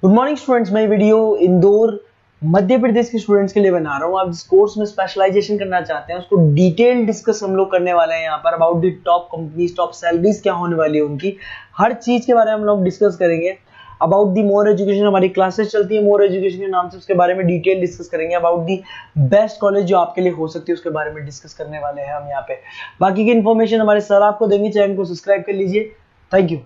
Good morning students. मैं video Indore Madhya Pradesh के students के लिए बना रहा हूँ। आप जिस कोर्स में स्पेशलाइजेशन करना चाहते हैं उसको डिटेल डिस्कस हम लोग करने वाले हैं यहाँ पर। About the top companies, top salaries क्या होने वाली है उनकी, हर चीज के बारे में हम लोग डिस्कस करेंगे। अबाउट दी मोर एजुकेशन, हमारी क्लासेस चलती है मोर एजुकेशन के नाम से, उसके बारे में डिटेल डिस्कस करेंगे। अबाउट दी बेस्ट कॉलेज जो आपके लिए हो सकती है उसके बारे में डिस्कस करने वाले हैं हम यहाँ पे। बाकी की इन्फॉर्मेशन हमारे सर आपको देंगे। चैनल को सब्सक्राइब कर लीजिए। Thank you.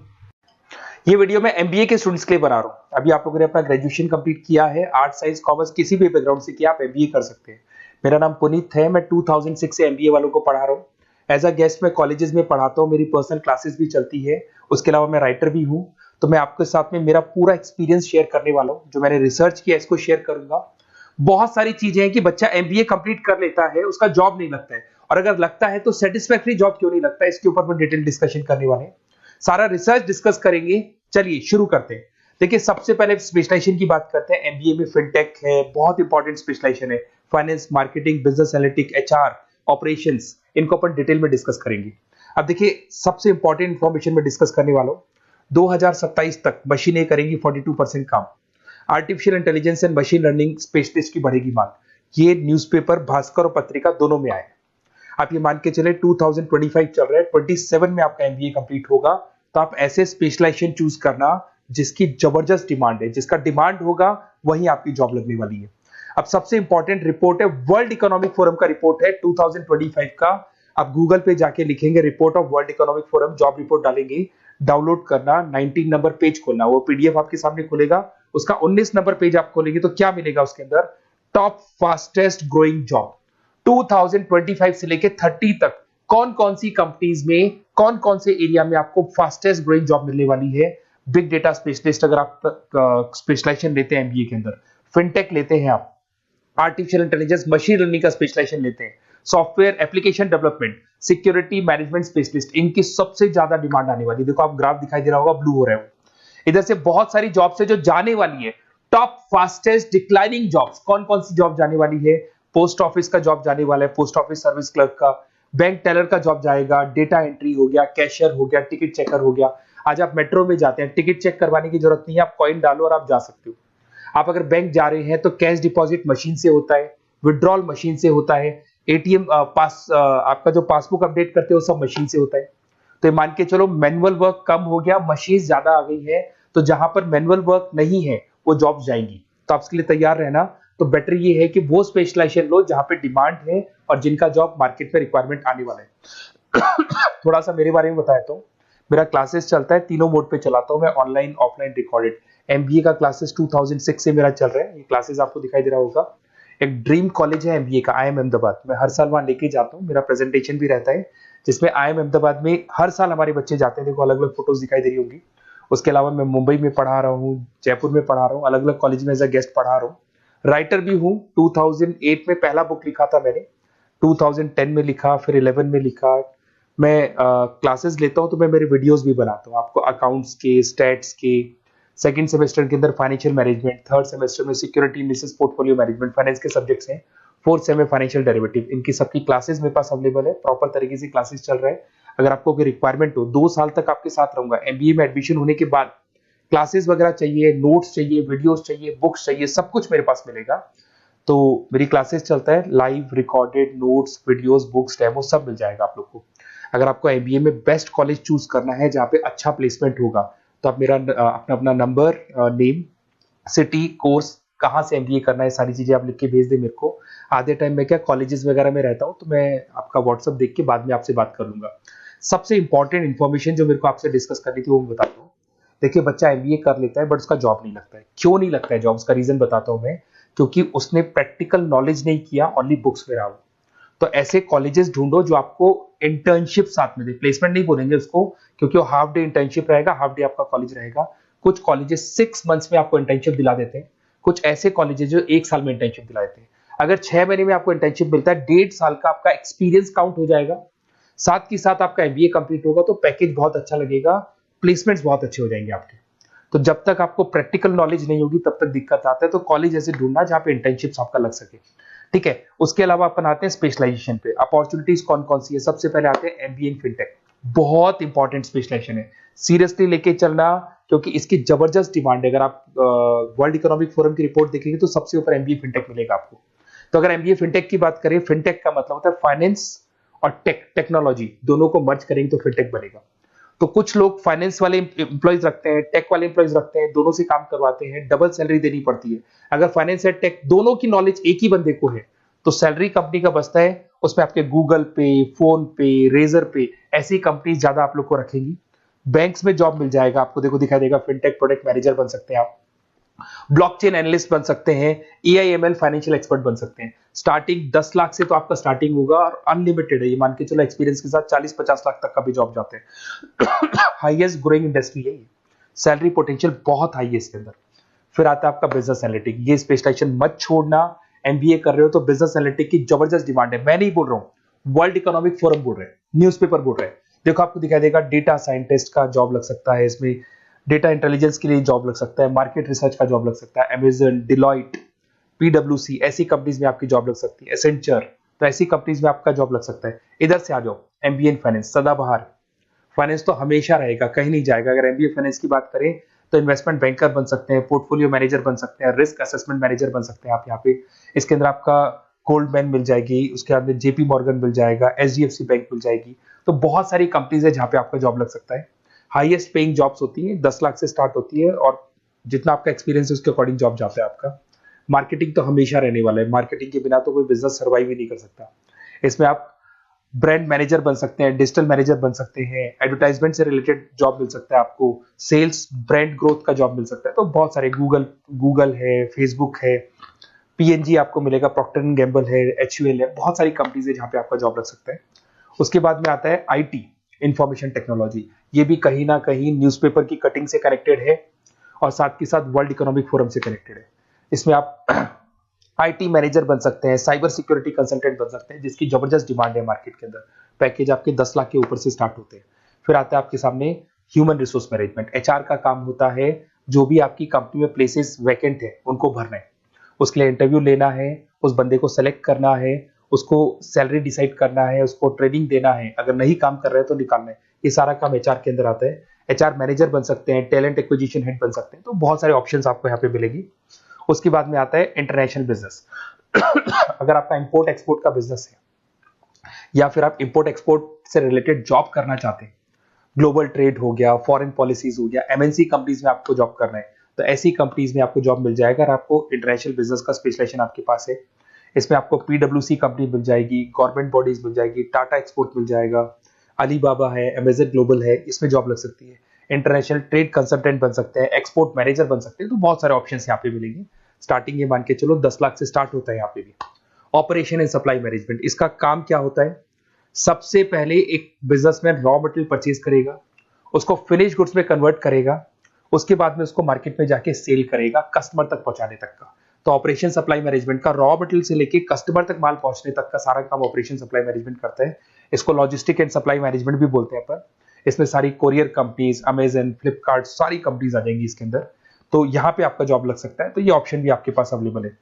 ये वीडियो मैं एमबीए के स्टूडेंट्स के लिए बना रहा हूँ। अभी आप लोगों ने अपना ग्रेजुएशन कंप्लीट किया है, आर्ट साइंस कॉमर्स किसी भी बैकग्राउंड से किया, आप एमबीए कर सकते हैं। मेरा नाम पुनीत है, मैं 2006 से एमबीए वालों को पढ़ा रहा हूँ। एज अ गेस्ट मैं कॉलेजेस में पढ़ाता हूँ, मेरी पर्सनल क्लासेस भी चलती है। उसके अलावा मैं राइटर भी हूँ। तो मैं आपके साथ में मेरा पूरा एक्सपीरियंस शेयर करने वाला हूँ, जो मैंने रिसर्च किया इसको शेयर करूंगा। बहुत सारी चीजें हैं कि बच्चा एमबीए कंप्लीट कर लेता है, उसका जॉब नहीं लगता है, और अगर लगता है तो सेटिस्फैक्टरी जॉब क्यों नहीं लगता है, इसके ऊपर मैं डिटेल डिस्कशन करने वाले हैं। सारा रिसर्च डिस्कस करेंगे। चलिए शुरू करते हैं। देखिए, सबसे पहले स्पेशलाइजेशन की बात करते हैं। एमबीए में फिनटेक है, बहुत इंपॉर्टेंट स्पेशलाइजेशन है। Finance, marketing, business analytics, HR, operations, इनको अपन डिटेल में डिस्कस करेंगे। अब देखिए, सबसे इंपॉर्टेंट इंफॉर्मेशन में डिस्कस करने वाला हूं। 2027 तक मशीनें करेंगी 42% काम। Artificial intelligence and machine learning specialist की बढ़ेगी मांग। ये न्यूज़पेपर, भास्कर और पत्रिका दोनों में आए। आप ये मान के चले 2025 चल रहा है, 27 में आपका एमबीए कंप्लीट होगा। तो आप ऐसे स्पेशलाइजेशन चूज करना जिसकी जबरदस्त डिमांड है, जिसका डिमांड होगा वहीं आपकी जॉब लगने वाली है। अब सबसे इंपॉर्टेंट रिपोर्ट है, वर्ल्ड इकोनॉमिक फोरम का रिपोर्ट है 2025 का। आप गूगल पे जाके लिखेंगे report of world economic forum, job report डालेंगे, डाउनलोड करना, 19 नंबर पेज खोलना, वो पीडीएफ आपके सामने खुलेगा। उसका 19 नंबर पेज आप खोलेंगे तो क्या मिलेगा उसके अंदर? टॉप फास्टेस्ट ग्रोइंग जॉब 2025 से लेके 30 तक कौन कौन सी कंपनीज में, कौन कौन से एरिया में आपको फास्टेस्ट ग्रोइंग जॉब मिलने वाली है। बिग डेटा स्पेशलिस्ट अगर आप स्पेशलाइजेशन लेते हैं एमबीए के अंदर, फिनटेक लेते हैं आप, आर्टिफिशियल इंटेलिजेंस मशीन लर्निंग का स्पेशलाइजेशन लेते हैं, software application development, security management specialist, इनकी सबसे ज्यादा डिमांड आने वाली है। देखो, आप ग्राफ दिखाई दे रहा होगा, ब्लू हो रहा है। इधर से बहुत सारी जॉब्स है जो जाने वाली है। टॉप फास्टेस्ट डिक्लाइनिंग जॉब्स, कौन कौन सी जॉब जाने वाली है? पोस्ट ऑफिस का जॉब जाने वाला है, पोस्ट ऑफिस सर्विस क्लर्क का, बैंक टेलर का जॉब जाएगा, डेटा एंट्री हो गया, कैशियर हो गया, टिकट चेकर हो गया। आज आप मेट्रो में जाते हैं, टिकट चेक करवाने की जरूरत नहीं है, आप कॉइन डालो और आप जा सकते हो। आप अगर बैंक जा रहे हैं तो कैश डिपॉजिट मशीन से होता है, विड्रॉल मशीन से होता है, एटीएम आपका जो पासबुक अपडेट करते हो सब मशीन से होता है। तो मान के चलो मैनुअल वर्क कम हो गया, मशीन ज्यादा आ गई है, तो जहां पर मैनुअल वर्क नहीं है वो जॉब जाएंगी। तो आप इसके लिए तैयार रहना। तो बेटर ये है कि वो स्पेशलाइजेशन लो जहां पे डिमांड है और जिनका जॉब मार्केट में रिक्वायरमेंट आने वाला है। थोड़ा सा मेरे बारे में बताया तो, मेरा क्लासेस चलता है, तीनों मोड पे चलाता हूं मैं, ऑनलाइन, ऑफलाइन, रिकॉर्डेड। एमबीए का क्लासेस 2006 से मेरा चल रहा है। ये क्लासेस आपको दिखाई दे रहा होगा। एक ड्रीम कॉलेज है एमबीए का, IIM अहमदाबाद। मैं हर साल वहां लेके जाता हूँ, मेरा प्रेजेंटेशन भी रहता है, जिसमें IIM अहमदाबाद में हर साल हमारे बच्चे जाते हैं। देखो, अलग अलग फोटोज दिखाई दे रही होंगी। उसके अलावा मैं मुंबई में पढ़ा रहा हूँ, जयपुर में पढ़ा रहा हूँ, अलग अलग कॉलेज में एज अ गेस्ट पढ़ा रहा हूँ। राइटर भी हूँ। 2008 में पहला बुक लिखा था मैंने, 2010 में लिखा, फिर 11 में लिखा। मैं क्लासेस लेता हूँ तो मैं मेरे वीडियोस भी बनाता हूँ आपको, अकाउंट्स के, स्टैट्स के। सेकंड सेमेस्टर के अंदर फाइनेंशियल मैनेजमेंट, थर्ड सेमेस्टर में security analysis, portfolio management, finance के सब्जेक्ट्स हैं। फोर्थ सेम में फाइनेंशियल डेरिवेटिव। इनकी सबकी क्लासेस मेरे पास अवेलेबल है, प्रॉपर तरीके से क्लासेस चल रहा है। अगर आपको कोई रिक्वायरमेंट हो, 2 साल तक आपके साथ रहूंगा। एमबीए में एडमिशन होने के बाद क्लासेस वगैरह चाहिए, नोट्स चाहिए, वीडियोस चाहिए, बुक्स चाहिए, सब कुछ मेरे पास मिलेगा। तो मेरी क्लासेस चलता है, live, recorded, notes, videos, books, demo सब मिल जाएगा आप लोग को। अगर आपको एमबीए में बेस्ट कॉलेज चूज करना है जहाँ पे अच्छा प्लेसमेंट होगा, तो आप मेरा अपना नंबर, नेम, सिटी, कोर्स, कहाँ से एमबीए करना है, सारी चीजें आप लिख के भेज दे मेरे को। आधे टाइम में क्या कॉलेजेस वगैरह में रहता हूँ, तो मैं आपका व्हाट्सअप देख के बाद में आपसे बात कर लूंगा। सबसे इंपॉर्टेंट इन्फॉर्मेशन जो मेरे को आपसे डिस्कस करनी थी वो मैं बताता हूँ। देखिए, बच्चा एमबीए कर लेता है बट उसका जॉब नहीं लगता है। क्यों नहीं लगता है जॉब? उसका रीजन बताता हूँ मैं। क्योंकि उसने प्रैक्टिकल नॉलेज नहीं किया, ओनली बुक्स में रहा। तो ऐसे कॉलेजेस ढूंढो जो आपको इंटर्नशिप साथ में दे। प्लेसमेंट नहीं बोलेंगे उसको, क्योंकि वो हाफ डे इंटर्नशिप रहेगा, हाफ डे आपका कॉलेज रहेगा। कुछ कॉलेजेस 6 मंथ्स में आपको इंटर्नशिप दिला देते हैं, कुछ ऐसे कॉलेजेस जो 1 साल में इंटर्नशिप दिला देते हैं। अगर 6 महीने में आपको इंटर्नशिप मिलता है, 1.5 साल का आपका एक्सपीरियंस काउंट हो जाएगा। साथ ही साथ आपका एमबीए कंप्लीट होगा तो पैकेज बहुत अच्छा लगेगा, प्लेसमेंट्स बहुत अच्छे हो जाएंगे आपके। तो जब तक आपको प्रैक्टिकल नॉलेज नहीं होगी तब तक दिक्कत आता है। तो कॉलेज ऐसे ढूंढना जहाँ पे इंटर्नशिप्स आपका लग सके, ठीक है। उसके अलावा अपन आते हैं स्पेशलाइजेशन पे। अपॉर्चुनिटीज कौन कौन सी है? सबसे पहले आते हैं एमबीए इन फिनटेक। बहुत इंपॉर्टेंट स्पेशलाइजेशन है, सीरियसली लेके चलना, क्योंकि इसकी जबरदस्त डिमांड है। अगर आप वर्ल्ड इकोनॉमिक फोरम की रिपोर्ट देखेंगे तो सबसे ऊपर एमबीए फिनटेक मिलेगा आपको। तो अगर एमबीए फिनटेक की बात करें, फिनटेक का मतलब होता है फाइनेंस और टेक्नोलॉजी दोनों को मर्ज करेंगे तो फिनटेक बनेगा। तो कुछ लोग फाइनेंस वाले एम्प्लॉइज रखते हैं, टेक वाले एम्प्लॉइज रखते हैं, दोनों से काम करवाते हैं, डबल सैलरी देनी पड़ती है। अगर फाइनेंस और टेक दोनों की नॉलेज एक ही बंदे को है तो सैलरी कंपनी का बचता है, उसमें आपके गूगल पे, फोन पे, रेजर पे ऐसी कंपनी ज्यादा आप लोग को रखेंगी। बैंक्स में जॉब मिल जाएगा आपको, देखो दिखाई देगा, फिनटेक प्रोडक्ट मैनेजर बन सकते हैं आप, ब्लॉकचेन एनालिस्ट बन सकते हैं, एआईएमएल फाइनेंशियल एक्सपर्ट बन सकते हैं। स्टार्टिंग 10 लाख से तो आपका स्टार्टिंग होगा और अनलिमिटेड है, ये मान के चलो एक्सपीरियंस के साथ 40-50 लाख तक का भी जॉब जाते हैं। हाईएस्ट ग्रोइंग इंडस्ट्री है ये, सैलरी पोटेंशियल बहुत हाई है इसके अंदर। फिर आता है आपका बिजनेस एनालिटिक, ये स्पेशलाइजेशन मत छोड़ना। एमबीए कर रहे हो तो बिजनेस एनालिटिक की जबरदस्त डिमांड है। मैं नहीं बोल रहा हूं, वर्ल्ड इकोनॉमिक फोरम बोल रहे हैं, न्यूज़पेपर बोल रहे हैं। देखो आपको दिखाई देगा, डेटा साइंटिस्ट का जॉब लग सकता है इसमें, डेटा इंटेलिजेंस के लिए जॉब लग सकता है, मार्केट रिसर्च का जॉब लग सकता है, अमेजन, डिलॉइट, पीडब्ल्यूसी ऐसी कंपनीज में आपकी जॉब लग सकती है, एसेंचर, तो ऐसी कंपनीज में आपका जॉब लग सकता है। इधर से आ जाओ, एमबीए इन फाइनेंस सदाबहार, फाइनेंस तो हमेशा रहेगा, कहीं नहीं जाएगा। अगर एमबीए फाइनेंस की बात करें तो इन्वेस्टमेंट बैंकर बन सकते हैं, पोर्टफोलियो मैनेजर बन सकते हैं, रिस्क असेसमेंट मैनेजर बन सकते हैं आप यहाँ पे। इसके अंदर आपका गोल्डमैन मिल जाएगी, उसके बाद में जेपी मॉर्गन मिल जाएगा, एचडीएफसी बैंक मिल जाएगी। तो बहुत सारी कंपनीज है जहां पे आपका जॉब लग सकता है। हाईएस्ट पेइंग जॉब्स होती है, 10 लाख से स्टार्ट होती है और जितना आपका एक्सपीरियंस है उसके अकॉर्डिंग जॉब जाता है आपका। मार्केटिंग तो हमेशा रहने वाला है, मार्केटिंग के बिना तो कोई बिजनेस सर्वाइव ही नहीं कर सकता। इसमें आप ब्रांड मैनेजर बन सकते हैं, डिजिटल मैनेजर बन सकते हैं, एडवर्टाइजमेंट से रिलेटेड जॉब मिल सकता है आपको, सेल्स ब्रांड ग्रोथ का जॉब मिल सकता है। तो बहुत सारे गूगल है, फेसबुक है, पीएनजी आपको मिलेगा, प्रॉक्टर एंड गैम्बल है, एचयूएल है, बहुत सारी कंपनीज है जहां पे आपका जॉब लग सकता है। उसके बाद में आता है आईटी, इंफॉर्मेशन टेक्नोलॉजी, ये भी कहीं ना कहीं न्यूज़पेपर की कटिंग से कनेक्टेड है और साथ के साथ वर्ल्ड इकोनॉमिक फोरम से कनेक्टेड है। इसमें आप आईटी मैनेजर बन सकते हैं, साइबर सिक्योरिटी कंसल्टेंट बन सकते हैं, जिसकी जबरदस्त डिमांड है मार्केट के अंदर। पैकेज आपके 10 लाख के ऊपर से स्टार्ट होते हैं। फिर आता है आपके सामने ह्यूमन रिसोर्स मैनेजमेंट, एचआर का काम होता है, जो भी आपकी कंपनी में प्लेसेस वैकेंट है उनको भरना है, उसके लिए इंटरव्यू लेना है, उस बंदे को सेलेक्ट करना है, उसको सैलरी डिसाइड करना है, उसको ट्रेनिंग देना है, अगर नहीं काम कर रहे हैं तो निकालना है। ये सारा काम एचआर के अंदर आता है। एचआर मैनेजर बन सकते हैं, टैलेंट एक्विजिशन हेड बन सकते हैं, तो बहुत सारे ऑप्शंस आपको यहाँ पे मिलेगी। उसके बाद में आता है इंटरनेशनल बिजनेस। अगर आपका इंपोर्ट एक्सपोर्ट का बिजनेस है या फिर आप इंपोर्ट एक्सपोर्ट से रिलेटेड जॉब करना चाहते हैं, ग्लोबल ट्रेड हो गया, फॉरेन पॉलिसीज हो गया, एमएनसी कंपनीज में आपको जॉब करना है, तो ऐसी कंपनीज में आपको जॉब मिल जाएगा। अगर आपको इंटरनेशनल बिजनेस का स्पेशलाइजेशन आपके पास है, इसमें आपको पीडब्ल्यूसी कंपनी मिल जाएगी, गवर्नमेंट बॉडीज मिल जाएगी, टाटा एक्सपोर्ट मिल जाएगा, अलीबाबा है, अमेजन ग्लोबल है, इसमें जॉब लग सकती है। इंटरनेशनल ट्रेड कंसल्टेंट बन सकते हैं, एक्सपोर्ट मैनेजर बन सकते हैं, तो बहुत सारे ऑप्शन यहाँ पे मिलेंगे। स्टार्टिंग ये मान के चलो 10 लाख से स्टार्ट होता है यहाँ पे भी। ऑपरेशन एंड सप्लाई मैनेजमेंट, इसका काम क्या होता है? सबसे पहले एक बिजनेसमैन रॉ मटेरियल परचेज करेगा, उसको फिनिश गुड्स में कन्वर्ट करेगा, उसके बाद में उसको मार्केट में जाके सेल करेगा कस्टमर तक पहुंचाने तक का। तो ऑपरेशन सप्लाई मैनेजमेंट का रॉ मटेरियल से लेके कस्टमर तक माल पहुंचने तक का सारा काम ऑपरेशन सप्लाई मैनेजमेंट करता है। इसको लॉजिस्टिक एंड सप्लाई मैनेजमेंट भी बोलते हैं अपन। इसमें सारी कोरियर कंपनीज, अमेजन, फ्लिपकार्ट, सारी कंपनीज आ जाएंगी इसके अंदर। तो यहाँ पे आपका जॉब लग सकता है। तो ये ऑप्शन भी आपके पास अवेलेबल है।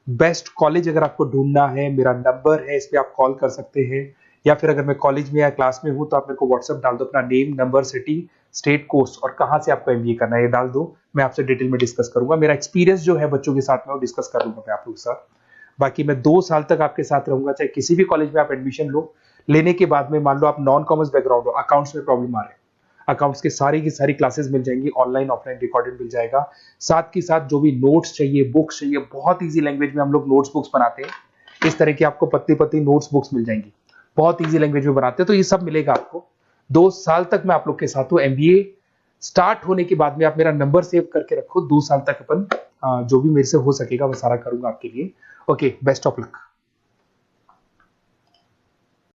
बेस्ट कॉलेज अगर आपको ढूंढना है, मेरा नंबर है, इस पे आप कॉल कर सकते हैं, या फिर अगर मैं कॉलेज में या क्लास में हूं तो आप मेरे को व्हाट्सएप डाल दो, अपना name, number, city, state, course और कहां से आपको एमबीए करना है ये डाल दो। मैं आपसे डिटेल में डिस्कस करूंगा। मेरा एक्सपीरियंस जो है बच्चों के साथ में वो डिस्कस कर लूंगा मैं आप लोगों के साथ। बाकी मैं 2 साल तक आपके साथ रहूंगा, चाहे किसी भी कॉलेज में आप एडमिशन लो। लेने के बाद में मान लो आप नॉन कॉमर्स बैकग्राउंड हो, अकाउंट्स में प्रॉब्लम आ रहा है, अकाउंट्स की सारी क्लासेस मिल जाएंगी, ऑनलाइन ऑफलाइन रिकॉर्डेड मिल जाएगा। साथ के साथ जो भी नोट्स चाहिए, बुक्स चाहिए, बहुत ईजी लैंग्वेज में हम लोग नोट्स बुक्स बनाते हैं। इस तरह की आपको पत्ती पत्ती नोट्स बुक्स मिल जाएंगी, बहुत ईजी लैंग्वेज में बनाते हैं। तो ये सब मिलेगा आपको। 2 साल तक मैं आप लोग के साथ हूँ। एमबीए स्टार्ट होने के बाद में आप मेरा नंबर सेव करके रखो। 2 साल तक अपन जो भी मेरे से हो सकेगा वो सारा करूंगा आपके लिए। Okay, best of luck.